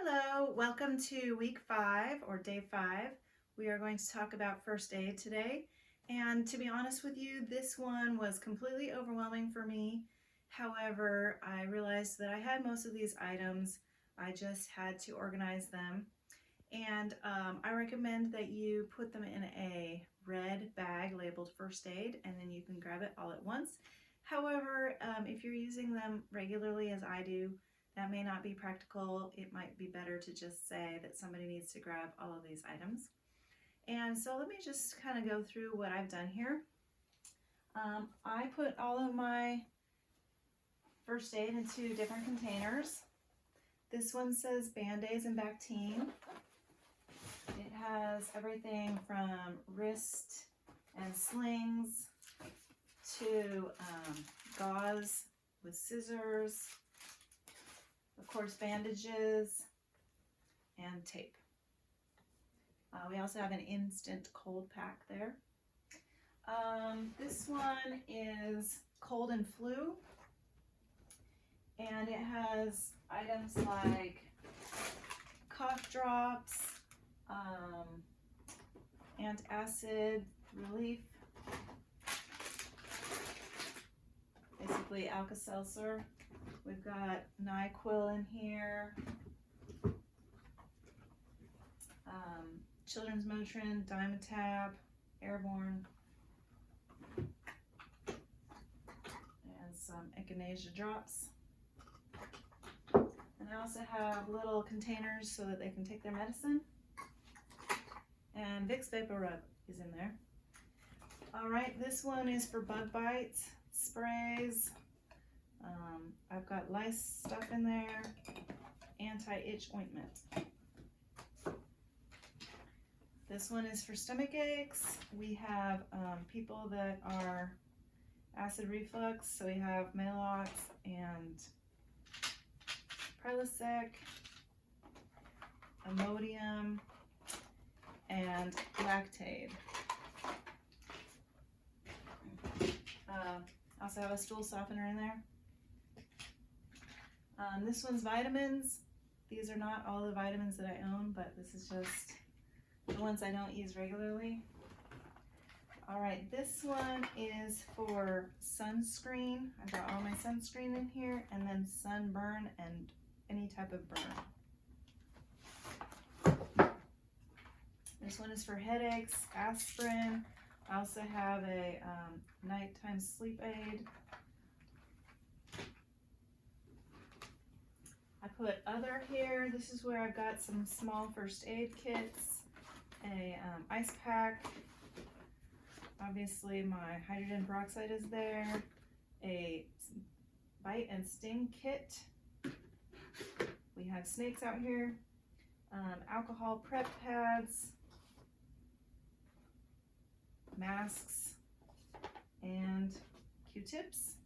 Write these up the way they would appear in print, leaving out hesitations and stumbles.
Hello, welcome to week 5 or day 5. We are going to talk about first aid today. And to be honest with you, this one was completely overwhelming for me. However, I realized that I had most of these items. I just had to organize them. And I recommend that you put them in a red bag labeled first aid, and then you can grab it all at once. However, if you're using them regularly as I do, that may not be practical. It might be better to just say that somebody needs to grab all of these items. And so let me just kind of go through what I've done here. I put all of my first aid into different containers. This one says Band-Aids and Bactine. It has everything from wrist and slings to gauze with scissors, of course bandages, and tape. We also have an instant cold pack there. This one is cold and flu, and it has items like cough drops, antacid relief, basically Alka-Seltzer. We've got NyQuil in here, Children's Motrin, Dimetapp, Airborne, and some Echinacea drops. And I also have little containers so that they can take their medicine. And Vicks VapoRub is in there. All right, this one is for bug bites, sprays. I've got lice stuff in there, anti-itch ointment. This one is for stomach aches. We have people that are acid reflux, so we have Maalox and Prilosec, Imodium, and Lactaid. I also have a stool softener in there. This one's vitamins. These are not all the vitamins that I own, but this is just the ones I don't use regularly. All right, this one is for sunscreen. I've got all my sunscreen in here, and then sunburn and any type of burn. This one is for headaches, aspirin. I also have a nighttime sleep aid. I put other here. This is where I've got some small first aid kits, a ice pack. Obviously my hydrogen peroxide is there, a bite and sting kit. We have snakes out here, alcohol prep pads, masks, and Q-tips.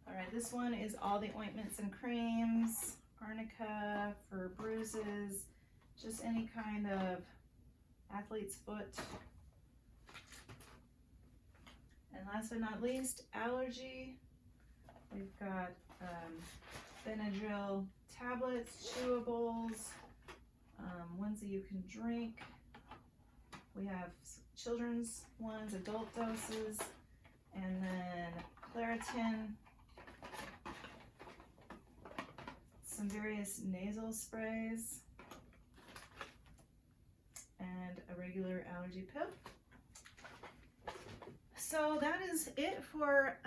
All right, this one is all the ointments and creams, arnica for bruises, just any kind of athlete's foot. And last but not least, allergy. We've got Benadryl tablets, chewables, ones that you can drink. We have children's ones, adult doses, and then Claritin, some various nasal sprays, and a regular allergy pill. So that is it for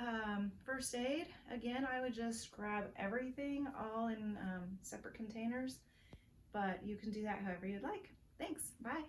first aid. Again, I would just grab everything all in separate containers, but you can do that however you'd like. Thanks, bye.